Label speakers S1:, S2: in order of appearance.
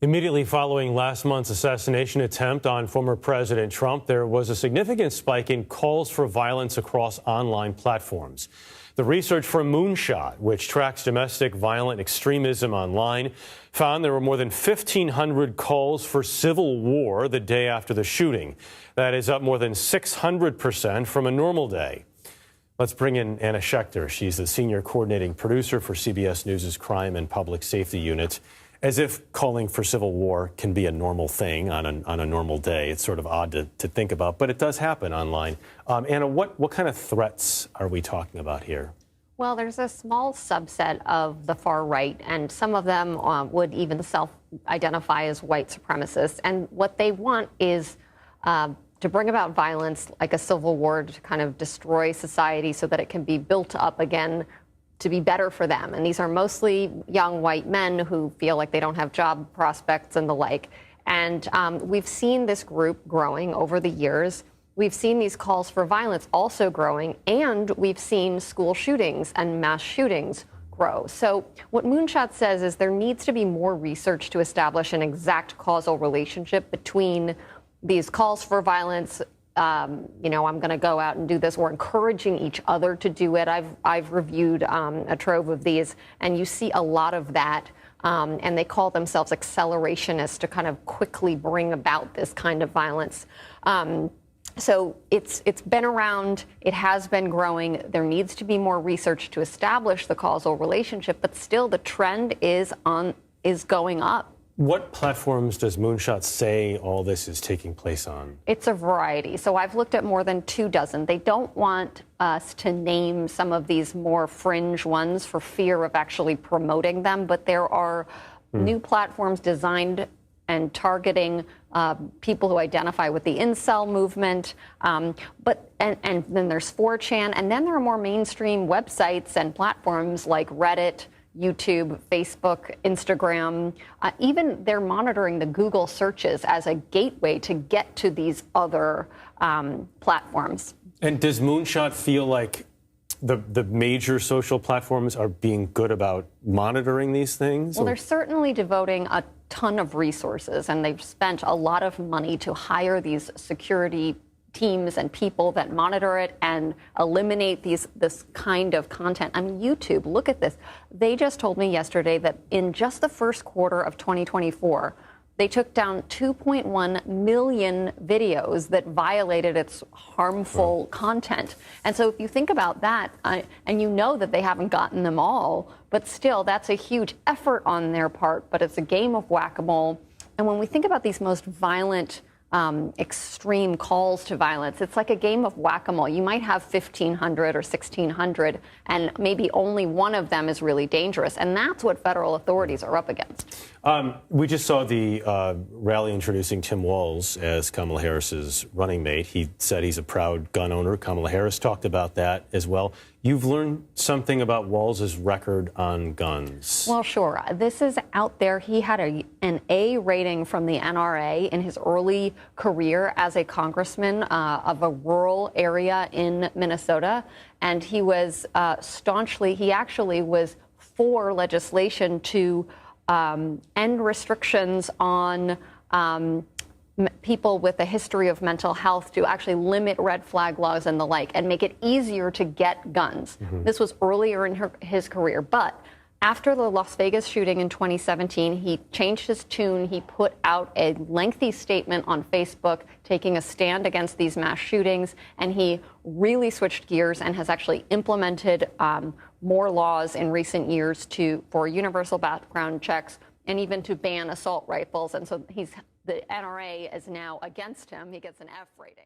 S1: Immediately following last month's assassination attempt on former President Trump, there was a significant spike in calls for violence across online platforms. The research from Moonshot, which tracks domestic violent extremism online, found there were more than 1,500 calls for civil war the day after the shooting. That is up more than 600% from a normal day. Let's bring in Anna Schechter. She's the senior coordinating producer for CBS News' Crime and Public Safety Unit. As if calling for civil war can be a normal thing on a normal day. It's sort of odd to think about, but it does happen online. Anna, what kind of threats are we talking about here?
S2: Well, there's a small subset of the far right, and some of them would even self-identify as white supremacists. And what they want is to bring about violence like a civil war to kind of destroy society so that it can be built up again to be better for them. And these are mostly young white men who feel like they don't have job prospects and the like. And we've seen this group growing over the years. We've seen these calls for violence also growing, and we've seen school shootings and mass shootings grow. So what Moonshot says is there needs to be more research to establish an exact causal relationship between these calls for violence, I'm going to go out and do this. We're encouraging each other to do it. I've reviewed a trove of these, and you see a lot of that. And they call themselves accelerationists to kind of quickly bring about this kind of violence. So it's been around. It has been growing. There needs to be more research to establish the causal relationship, but still the trend is going up.
S1: What platforms does Moonshot say all this is taking place on?
S2: It's a variety. So I've looked at more than 24. They don't want us to name some of these more fringe ones for fear of actually promoting them. But there are new platforms designed and targeting people who identify with the incel movement. And then there's 4chan. And then there are more mainstream websites and platforms like Reddit, YouTube, Facebook, Instagram. Even they're monitoring the Google searches as a gateway to get to these other platforms.
S1: And does Moonshot feel like the major social platforms are being good about monitoring these things?
S2: Well, they're certainly devoting a ton of resources, and they've spent a lot of money to hire these security teams and people that monitor it and eliminate this kind of content. I mean, YouTube, look at this. They just told me yesterday that in just the first quarter of 2024, they took down 2.1 million videos that violated its harmful content. And so if you think about that, and you know that they haven't gotten them all, but still, that's a huge effort on their part, but it's a game of whack-a-mole. And when we think about these most violent extreme calls to violence, it's like a game of whack-a-mole. You might have 1,500 or 1,600, and maybe only one of them is really dangerous. And that's what federal authorities are up against.
S1: We just saw the rally introducing Tim Walz as Kamala Harris's running mate. He said he's a proud gun owner. Kamala Harris talked about that as well. You've learned something about Walz's record on guns.
S2: Well, sure. This is out there. He had an A rating from the NRA in his early career as a congressman of a rural area in Minnesota. And he was he actually was for legislation to end restrictions on people with a history of mental health, to actually limit red flag laws and the like, and make it easier to get guns. This was earlier in his career. But after the Las Vegas shooting in 2017, he changed his tune. He put out a lengthy statement on Facebook taking a stand against these mass shootings, and he really switched gears and has actually implemented more laws in recent years for universal background checks and even to ban assault rifles. And so the NRA is now against him. He gets an F rating.